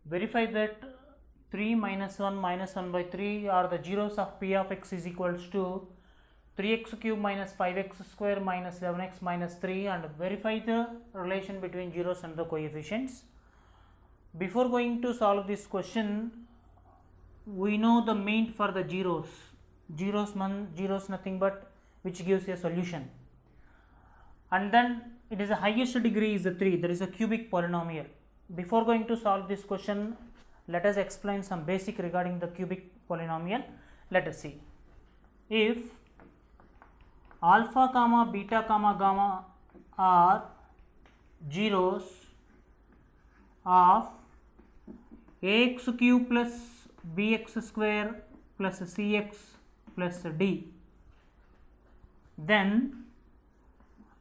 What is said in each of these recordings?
Verify that 3 minus 1 minus 1 by 3 are the zeros of p of x is equals to 3x cube minus 5x square minus 11x minus 3, and verify the relation between zeros and the coefficients. Before going to solve this question, we know the mean for the zeros. Zeros nothing but which gives a solution, and then it is the highest degree is the 3, that is a cubic polynomial. Before going to solve this question, let us explain some basic regarding the cubic polynomial. Let us see. If alpha comma beta comma gamma are zeros of ax cube plus bx square plus cx plus d, then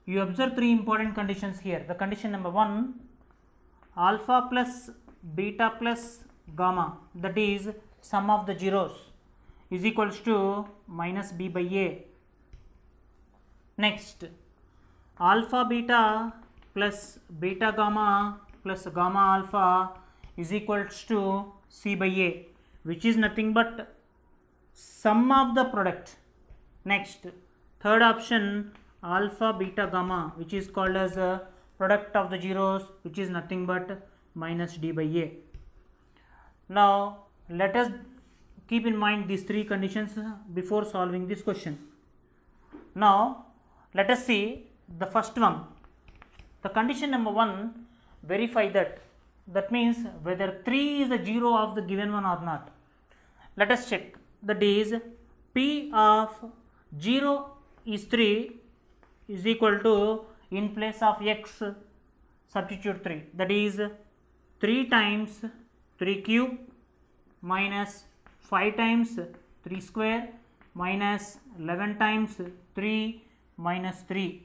you observe three important conditions here. The condition number 1, alpha plus beta plus gamma, that is sum of the zeros, is equals to minus b by a. Next, alpha beta plus beta gamma plus gamma alpha is equals to c by a, which is nothing but sum of the product. Next, third option, alpha beta gamma, which is called as a product of the zeros, which is nothing but minus d by a. Now let us keep in mind these three conditions before solving this question. Now let us see the first one. The condition number 1, verify that means whether 3 is a zero of the given one or not. Let us check. That is, p of 0 is 3 is equal to, in place of x substitute 3, that is 3 times 3 cube minus 5 times 3 square minus 11 times 3 minus 3,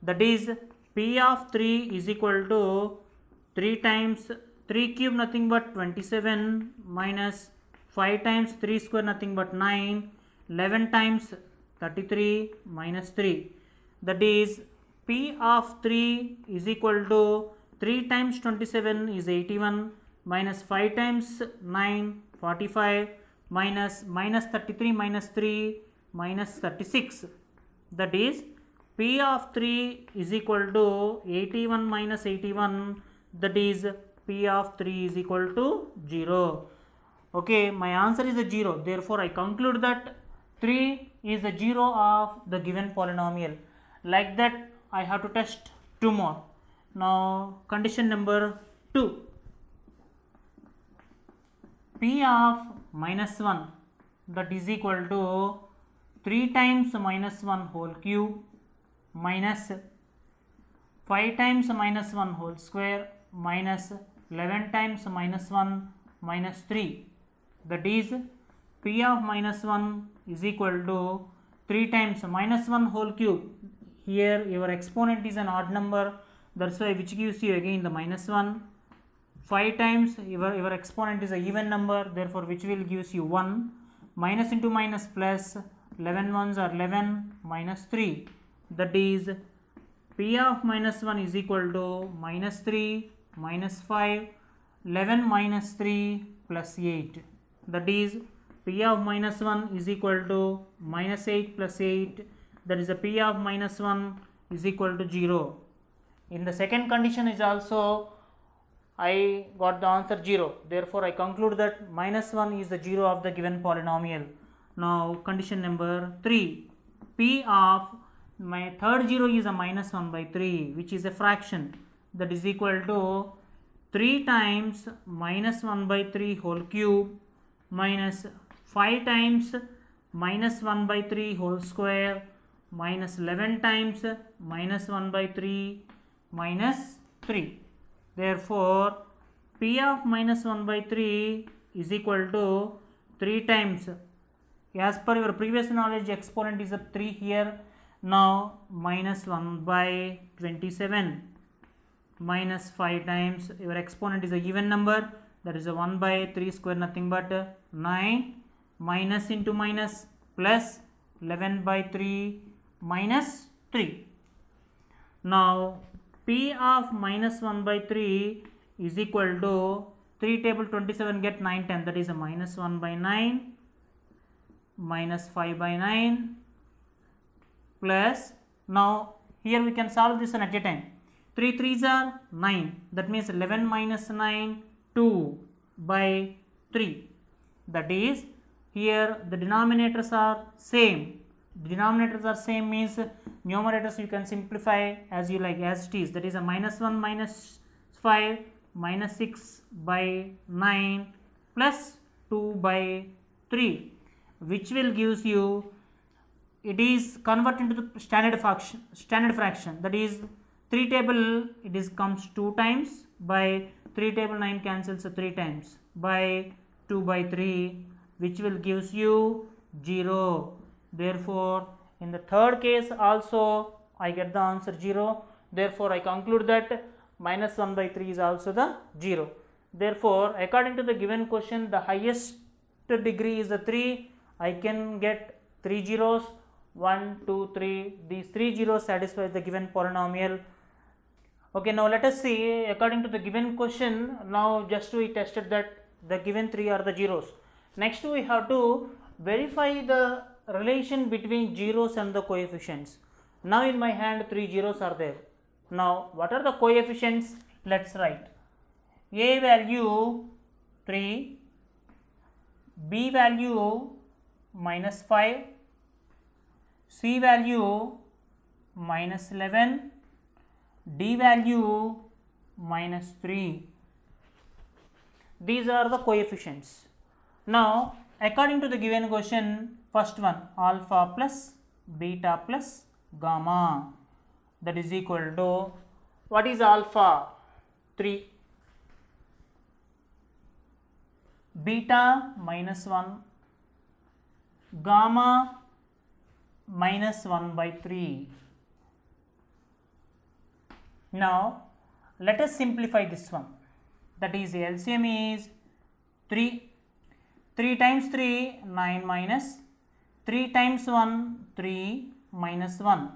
that is p of 3 is equal to 3 times 3 cube nothing but 27 minus 5 times 3 square nothing but 9, 11 times 33 minus 3, that is p of 3 is equal to 3 times 27 is 81 minus 5 times 9 45 minus 33 minus 3 minus 36, that is p of 3 is equal to 81 minus 81, that is p of 3 is equal to 0. Okay, my answer is a 0. Therefore, I conclude that 3 is the 0 of the given polynomial. Like that, I have to test 2 more. Now, condition number 2. P of minus 1, that is equal to 3 times minus 1 whole cube minus 5 times minus 1 whole square minus 11 times minus 1 minus 3, that is p of minus 1 is equal to 3 times minus 1 whole cube. Here your exponent is an odd number, that's why which gives you again the minus 1. 5 times your exponent is a even number, therefore which will gives you 1. Minus into minus plus, 11 ones are 11 minus 3, that is p of minus 1 is equal to minus 3 minus 5, 11 minus 3 plus 8, that is p of minus 1 is equal to minus 8 plus 8, that is a p of minus 1 is equal to 0. In the second condition is also I got the answer 0, therefore I conclude that minus 1 is the 0 of the given polynomial. Now condition number 3, p of my third 0 is a minus 1 by 3, which is a fraction, that is equal to 3 times minus 1 by 3 whole cube minus 5 times minus 1 by 3 whole square minus 11 times minus 1 by 3 minus 3. Therefore, p of minus 1 by 3 is equal to 3 times, as per your previous knowledge, exponent is a 3 here. Now minus 1 by 27 minus 5 times your exponent is a even number, that is a 1 by 3 square nothing but 9 minus into minus plus 11 by 3 minus 3. Now p of minus 1 by 3 is equal to 3 table 27 get 9 10, that is a minus 1 by 9 minus 5 by 9 plus, now here we can solve this one at a time. 3 3s are 9, that means 11 minus 9 2 by 3, that is here the denominators are same. Denominators are same means numerators you can simplify as you like, as it is, that is a minus 1 minus 5 minus 6 by 9 plus 2 by 3, which will gives you, it is convert into the standard fraction, that is 3 table it is comes 2 times, by 3 table 9 cancels 3 times, by 2 by 3, which will gives you 0. Therefore in the third case also I get the answer 0. Therefore I conclude that minus 1 by 3 is also the 0. Therefore according to the given question, the highest degree is the 3. I can get 3 zeros, 1 2 3, these 3 zeros satisfy the given polynomial. Okay, now let us see according to the given question. Now just we tested that the given 3 are the zeros. Next we have to verify the relation between zeros and the coefficients. Now in my hand 3 zeros are there. Now what are the coefficients? Let's write. A value 3, B value minus 5, C value minus 11, D value minus 3. These are the coefficients. Now according to the given question, first one alpha plus beta plus gamma, that is equal to, what is alpha? 3, beta minus 1, gamma minus 1 by 3. Now let us simplify this one, that is LCM is 3, 3 times 3 9 minus 3 times 1 3 minus 1,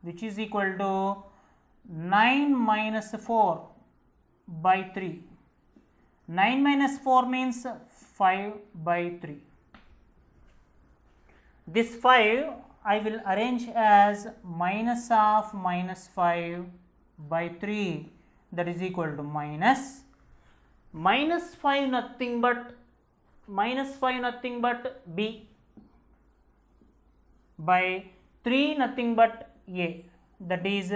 which is equal to 9 minus 4 by 3. 9 minus 4 means 5 by 3. This 5 I will arrange as minus of minus 5 by 3, that is equal to minus 5 nothing but B by 3 nothing but A, that is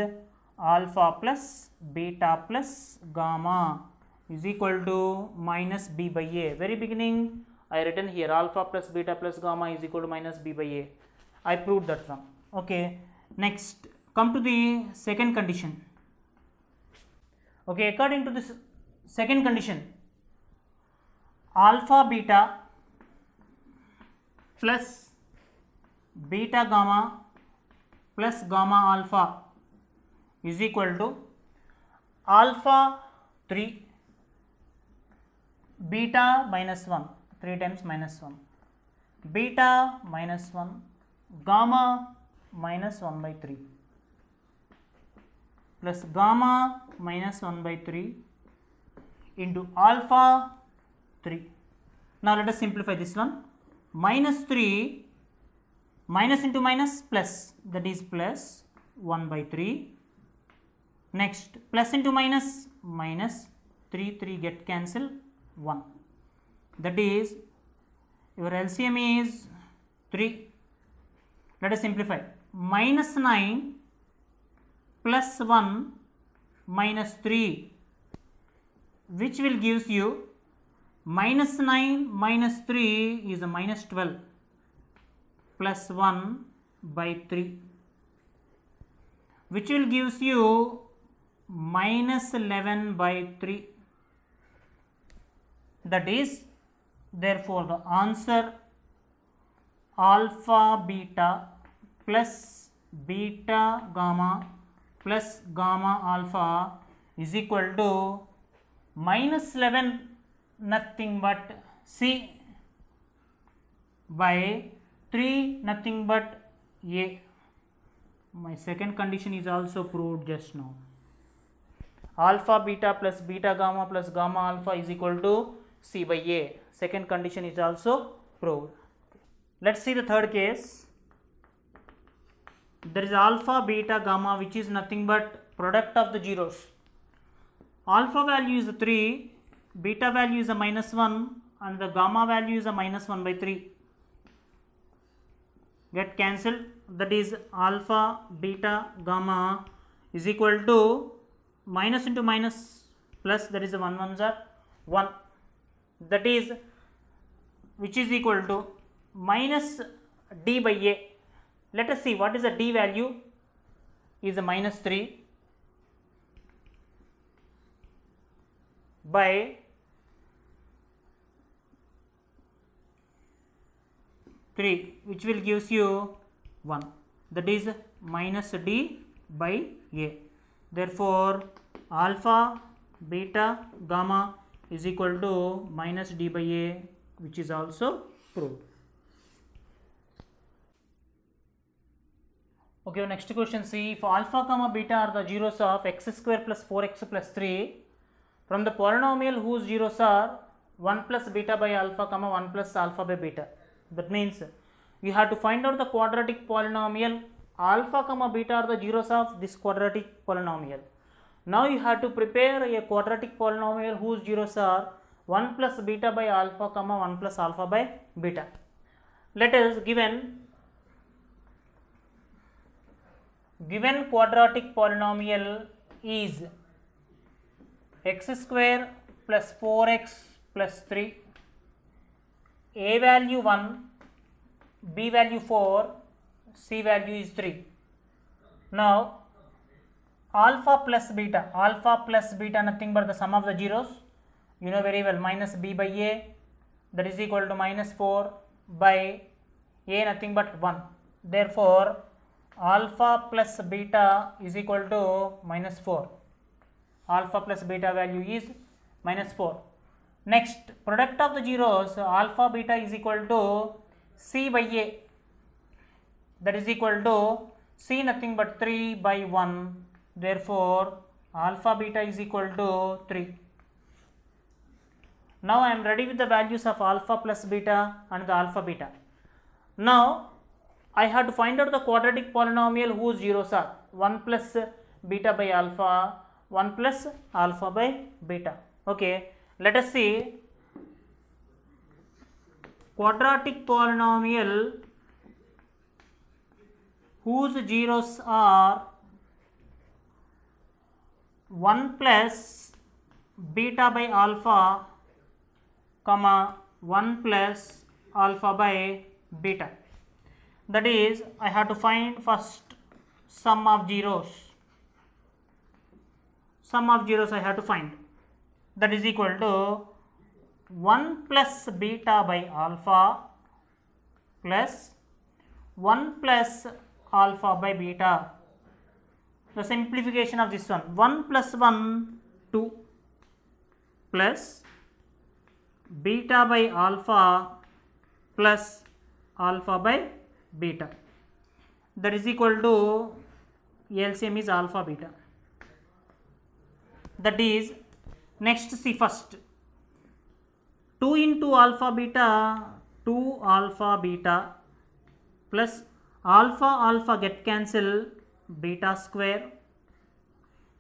alpha plus beta plus gamma is equal to minus B by A. Very beginning I written here alpha plus beta plus gamma is equal to minus B by A. I proved that wrong. Okay, next come to the second condition. Okay, according to this second condition, alpha beta plus beta gamma plus gamma alpha is equal to alpha 3, beta minus 1, 3 times minus 1, beta minus 1, gamma minus 1 by 3 plus gamma minus 1 by 3 into alpha 3. Now let us simplify this one. Minus 3, minus into minus plus, that is plus 1 by 3. Next plus into minus, minus 3 3 get cancel 1, that is your LCM is 3. Let us simplify. Minus 9 plus 1 minus 3, which will gives you minus 9 minus 3 is a minus 12 plus 1 by 3, which will gives you minus 11 by 3. That is therefore the answer alpha beta plus beta gamma plus gamma alpha is equal to minus 11 nothing but C by 3 nothing but A. My second condition is also proved just now. alpha beta plus beta gamma plus gamma alpha is equal to C by A. Second condition is also proved. Let's see the third case. There is alpha beta gamma which is nothing but product of the zeros. Alpha value is 3, beta value is a -1 and the gamma value is a -1 by 3. Get cancelled. That is alpha beta gamma is equal to minus into minus plus, that is 1 1s are 1, that is which is equal to minus d by a. Let us see what is the d value, is a -3 by which will gives you 1, that is minus d by a. Therefore alpha beta gamma is equal to minus d by a, which is also proved. Okay, next question. See, if alpha comma beta are the zeros of x square plus 4x plus 3 from the polynomial whose zeros are 1 plus beta by alpha comma 1 plus alpha by beta. That means you have to find out the quadratic polynomial alpha comma beta are the zeros of this quadratic polynomial. Now you have to prepare a quadratic polynomial whose zeros are 1 plus beta by alpha comma 1 plus alpha by beta. Let us given quadratic polynomial is x square plus 4x plus 3, a value 1, b value 4, c value is 3. Now alpha plus beta nothing but the sum of the zeros, you know very well, minus b by a, that is equal to minus 4 by a nothing but 1. Therefore alpha plus beta is equal to minus 4. Alpha plus beta value is minus 4. Next, product of the zeros, alpha beta is equal to c by a, that is equal to c nothing but 3 by 1. Therefore alpha beta is equal to 3. Now I am ready with the values of alpha plus beta and the alpha beta. Now I have to find out the quadratic polynomial whose zeros are 1 plus beta by alpha, 1 plus alpha by beta. Okay, let us see quadratic polynomial whose zeros are 1 plus beta by alpha comma 1 plus alpha by beta. That is, I have to find first sum of zeros. Sum of zeros I have to find, that is equal to 1 plus beta by alpha plus 1 plus alpha by beta. The simplification of this one, 1 plus 1 2 plus beta by alpha plus alpha by beta, that is equal to LCM is alpha beta. That is, next see first 2 into alpha beta, 2 alpha beta plus alpha get cancel, beta square,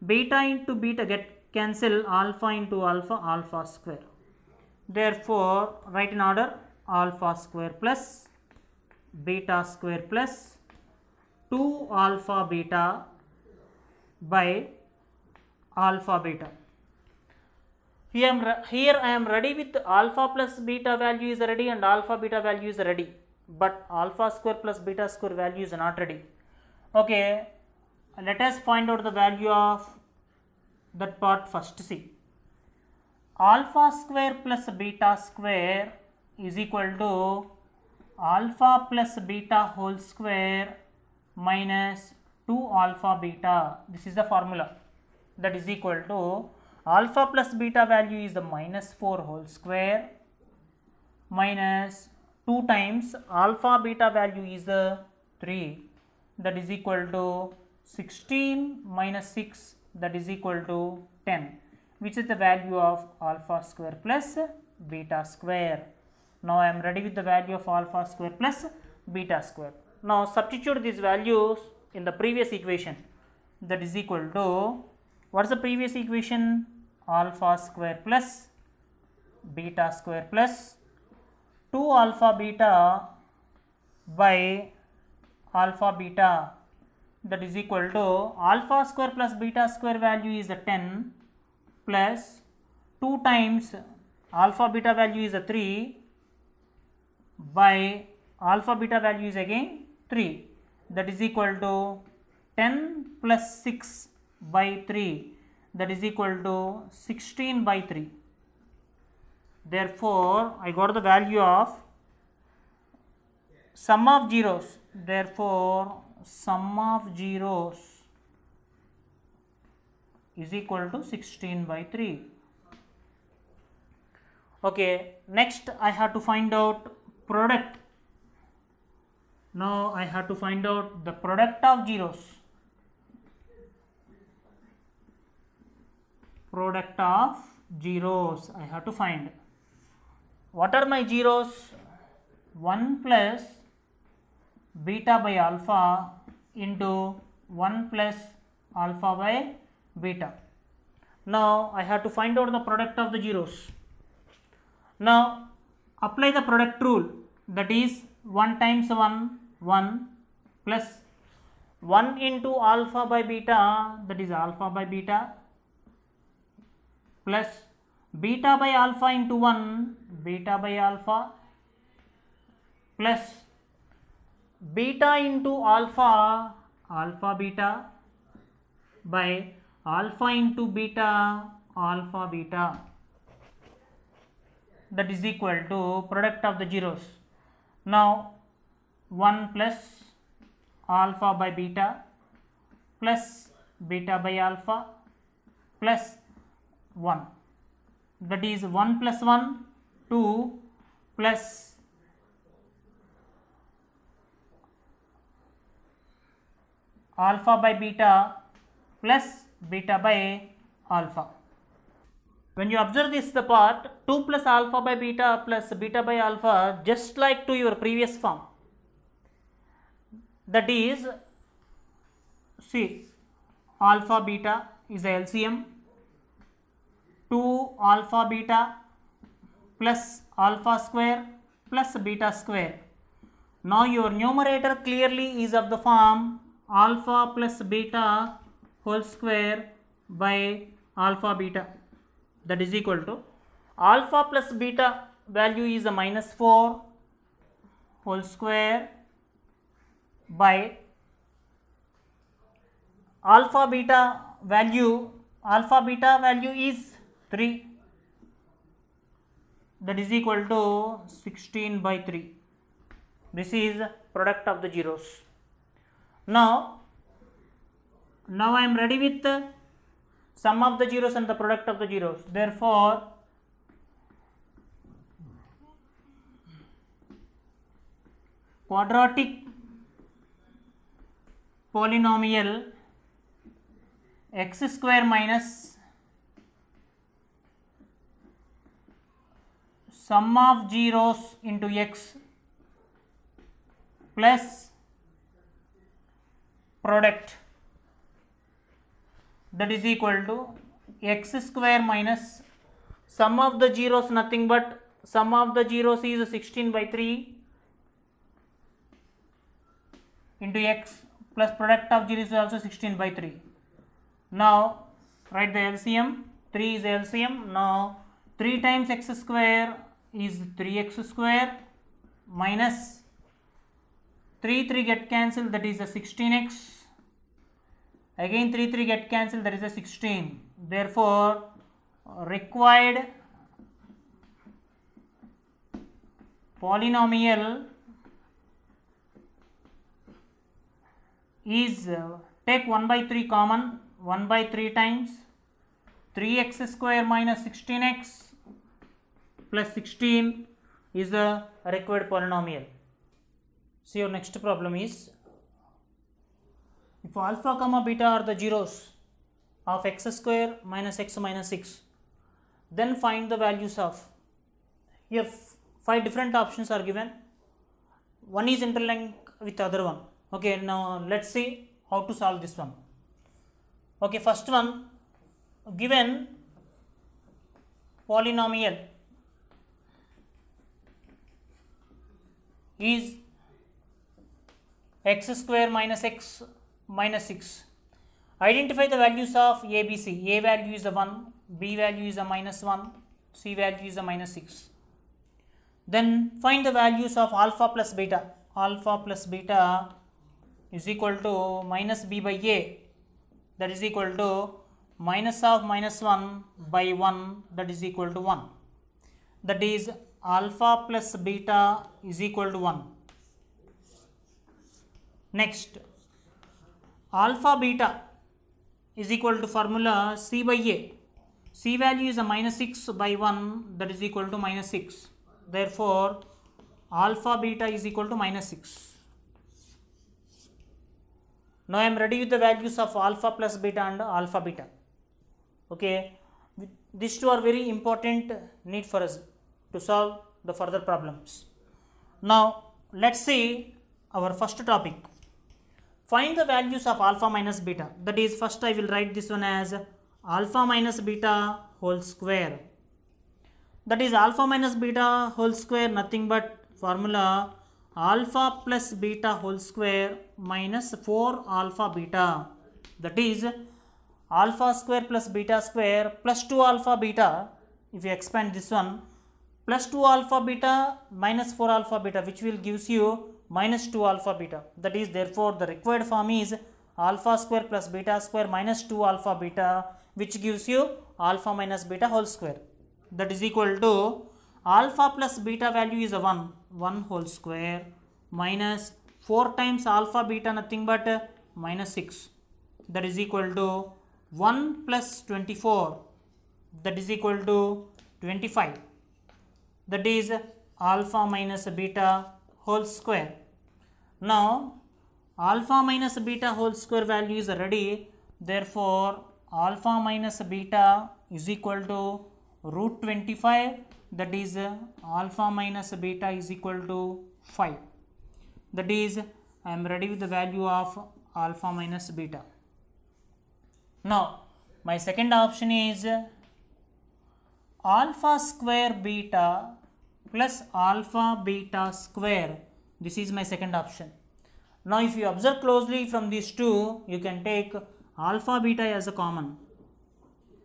beta into beta get cancel, alpha into alpha square. Therefore write in order, alpha square plus beta square plus 2 alpha beta by alpha beta. Here I am ready with alpha plus beta value is ready and alpha beta value is ready, but alpha square plus beta square value is not ready. Okay, let us find out the value of that part first. See, alpha square plus beta square is equal to alpha plus beta whole square minus 2 alpha beta. This is the formula, that is equal to alpha plus beta value is the minus 4 whole square minus 2 times alpha beta value is the 3, that is equal to 16 minus 6 that is equal to 10, which is the value of alpha square plus beta square. Now I am ready with the value of alpha square plus beta square. Now substitute these values in the previous equation, that is equal to, what is the previous equation? Alpha square plus beta square plus 2 alpha beta by alpha beta, that is equal to alpha square plus beta square value is a 10 plus 2 times alpha beta value is a 3 by alpha beta value is again 3, that is equal to 10 plus 6 by 3, that is equal to 16 by 3. Therefore, I got the value of sum of zeros. Therefore, sum of zeros is equal to 16 by 3. Okay, next I have to find out product. Now I have to find out the product of zeros. Product of zeros I have to find. What are my zeros? 1 plus beta by alpha into 1 plus alpha by beta. Now I have to find out the product of the zeros. Now apply the product rule, that is 1 times 1 1 plus 1 into alpha by beta, that is alpha by beta, plus beta by alpha into 1 beta by alpha, plus beta into alpha alpha beta by alpha into beta alpha beta, that is equal to product of the zeros. Now 1 plus alpha by beta plus beta by alpha plus 1, that is 1 plus 1 2 plus alpha by beta plus beta by alpha. When you observe this the part 2 plus alpha by beta plus beta by alpha, just like to your previous form, that is, see, alpha beta is a LCM, 2 alpha beta plus alpha square plus beta square. Now your numerator clearly is of the form alpha plus beta whole square by alpha beta, that is equal to alpha plus beta value is a minus 4 whole square by alpha beta value is 3, that is equal to 16 by 3. This is product of the zeros. Now I am ready with the sum of the zeros and the product of the zeros. Therefore, quadratic polynomial x square minus sum of zeros into x plus product, that is equal to x square minus sum of the zeros, nothing but sum of the zeros is 16 by 3 into x plus product of zeros is also 16 by 3. Now write the LCM, 3 is LCM. Now 3 times x square is 3x square minus 3 get cancelled, that is a 16x, again 3 get cancelled, that is a 16. Therefore required polynomial is take 1 by 3 common, 1 by 3 times 3x square minus 16x plus 16 is the required polynomial. So your next problem is, if alpha comma beta are the zeros of x square minus x minus 6. Then find the values of, here 5 different options are given, one is interlinked with the other one. Okay, now let's see how to solve this one. Okay, first one, given polynomial is x square minus x minus 6. Identify the values of a, b, c. A value is a 1, b value is a minus 1, c value is a minus 6. Then find the values of alpha plus beta. Alpha plus beta is equal to minus b by a, that is equal to minus of minus 1 by 1, that is equal to 1. That is alpha plus beta is equal to 1. Next, alpha beta is equal to formula c by a. C value is a minus 6 by 1, that is equal to minus 6. Therefore, alpha beta is equal to minus 6. Now I am ready with the values of alpha plus beta and alpha beta. Okay, these two are very important need for us to solve the further problems. Now let's see our first topic. Find the values of alpha minus beta. That is, first I will write this one as alpha minus beta whole square. That is alpha minus beta whole square, nothing but formula alpha plus beta whole square minus 4 alpha beta. That is alpha square plus beta square plus 2 alpha beta. If you expand this one, plus 2 alpha beta minus 4 alpha beta, which will gives you minus 2 alpha beta. That is, therefore the required form is alpha square plus beta square minus 2 alpha beta, which gives you alpha minus beta whole square. That is equal to alpha plus beta value is a 1 whole square minus 4 times alpha beta, nothing but minus 6. That is equal to 1 plus 24, that is equal to 25. That is alpha minus beta whole square. Now alpha minus beta whole square value is ready. Therefore alpha minus beta is equal to root 25. That is alpha minus beta is equal to 5. That is, I am ready with the value of alpha minus beta. Now my second option is alpha square beta plus alpha beta square. This is my second option. Now if you observe closely from these two, you can take alpha beta as a common.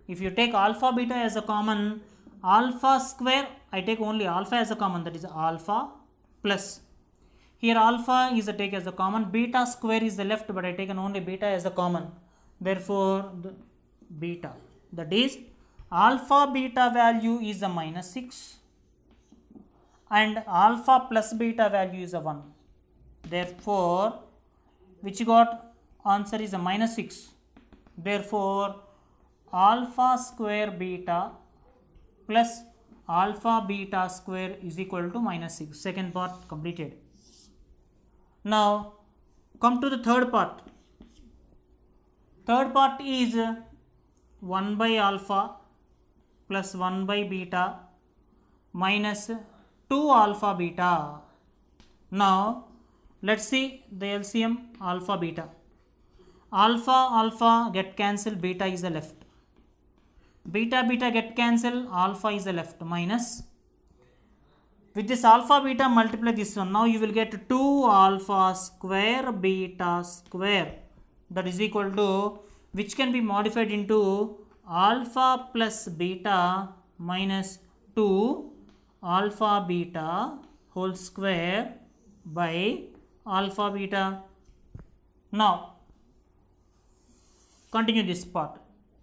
If you take alpha beta as a common, alpha square, I take only alpha as a common, that is alpha plus. Here alpha is a take as a common, beta square is the left, but I taken only beta as a common. Therefore the beta, that is alpha beta value is a minus 6 and alpha plus beta value is a 1. Therefore which got answer is a minus 6. Therefore alpha square beta plus alpha beta square is equal to minus 6. Second part completed. Now come to the third part. Third part is 1 by alpha plus 1 by beta minus 2 alpha beta. Now let's see the LCM alpha beta. Alpha get cancelled, beta is the left. Beta get cancelled, alpha is the left, minus. With this alpha beta multiply this one. Now you will get 2 alpha square beta square, that is equal to, which can be modified into alpha plus beta minus 2 alpha beta whole square by alpha beta. Now continue this part.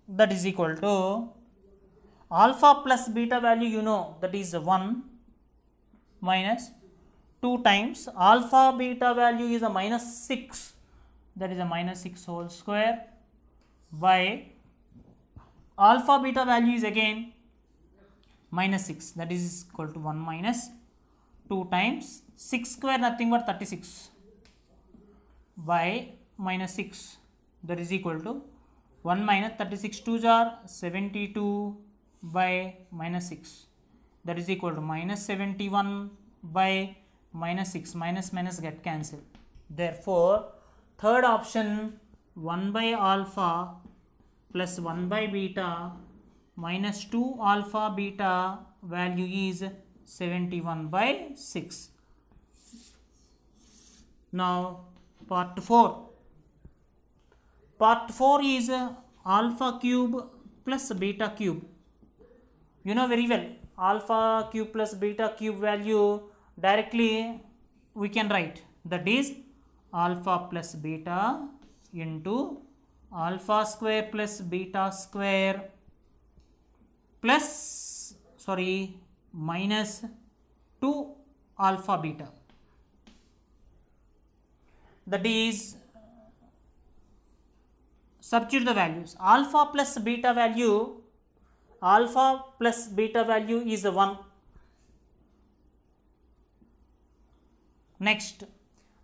That is equal to alpha plus beta value, you know, that is 1 minus 2 times alpha beta value is a minus 6, that is a minus 6 whole square by alpha beta value is again minus 6, that is equal to 1 minus 2 times 6 square, nothing but 36 by minus 6, that is equal to 1 minus 36 2s are 72 by minus 6, that is equal to minus 71 by minus 6, minus get cancelled. Therefore third option 1 by alpha plus 1 by beta minus 2 alpha beta value is 71 by 6. Now part 4. Part 4 is alpha cube plus beta cube. You know very well, alpha cube plus beta cube value directly we can write, that is alpha plus beta into alpha square plus beta square plus minus 2 alpha beta, that is substitute the values. Alpha plus beta value is 1. Next,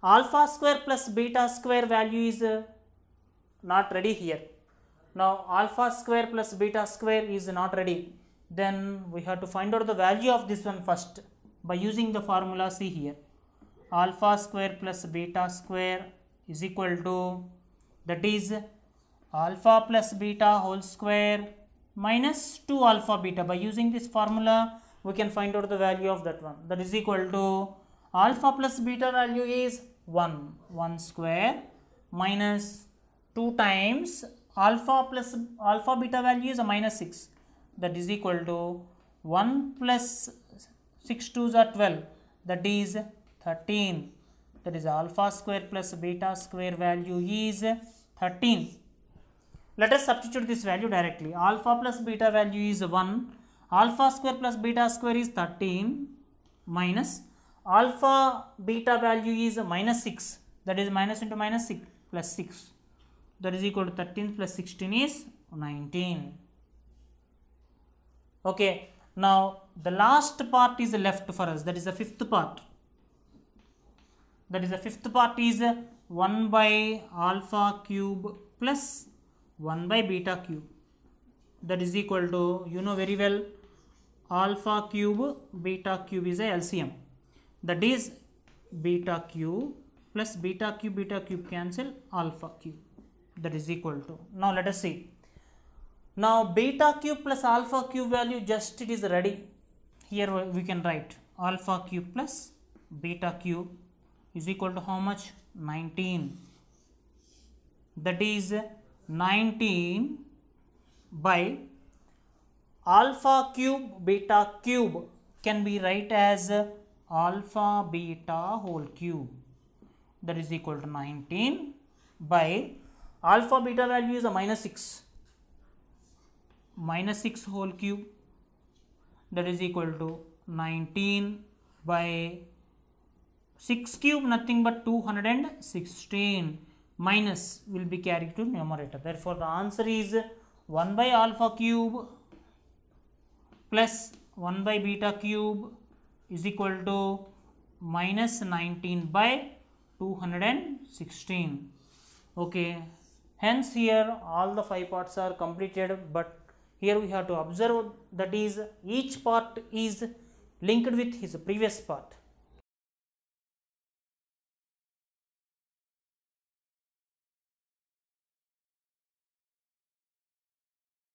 alpha square plus beta square value is not ready here. Now alpha square plus beta square is not ready, then we have to find out the value of this one first by using the formula. See here, alpha square plus beta square is equal to, that is alpha plus beta whole square minus 2 alpha beta. By using this formula we can find out the value of that one, that is equal to alpha plus beta value is 1 square minus 2 times alpha plus alpha beta value is a minus 6, that is equal to 1 plus 6 2s are 12, that is 13, that is alpha square plus beta square value is 13. Let us substitute this value directly. Alpha plus beta value is 1, alpha square plus beta square is 13 minus alpha beta value is minus 6, that is minus into minus 6 plus 6, that is equal to 13 plus 16 is 19. Okay, now the last part is left for us, that is the fifth part. That is the fifth part is 1 by alpha cube plus 1 by beta cube, that is equal to, you know very well, alpha cube beta cube is a LCM, that is beta cube plus beta cube cancel, alpha cube, that is equal to, now let us see. Now beta cube plus alpha cube value just it is ready. Here we can write alpha cube plus beta cube is equal to how much? 19, that is 19 by alpha cube beta cube can be write as alpha beta whole cube, that is equal to 19 by alpha beta value is a minus 6 whole cube, that is equal to 19 by 6 cube nothing but 216, minus will be carried to numerator. Therefore the answer is 1 by alpha cube plus 1 by beta cube is equal to minus 19 by 216. Okay, hence here all the 5 parts are completed, but here we have to observe, that is each part is linked with his previous part.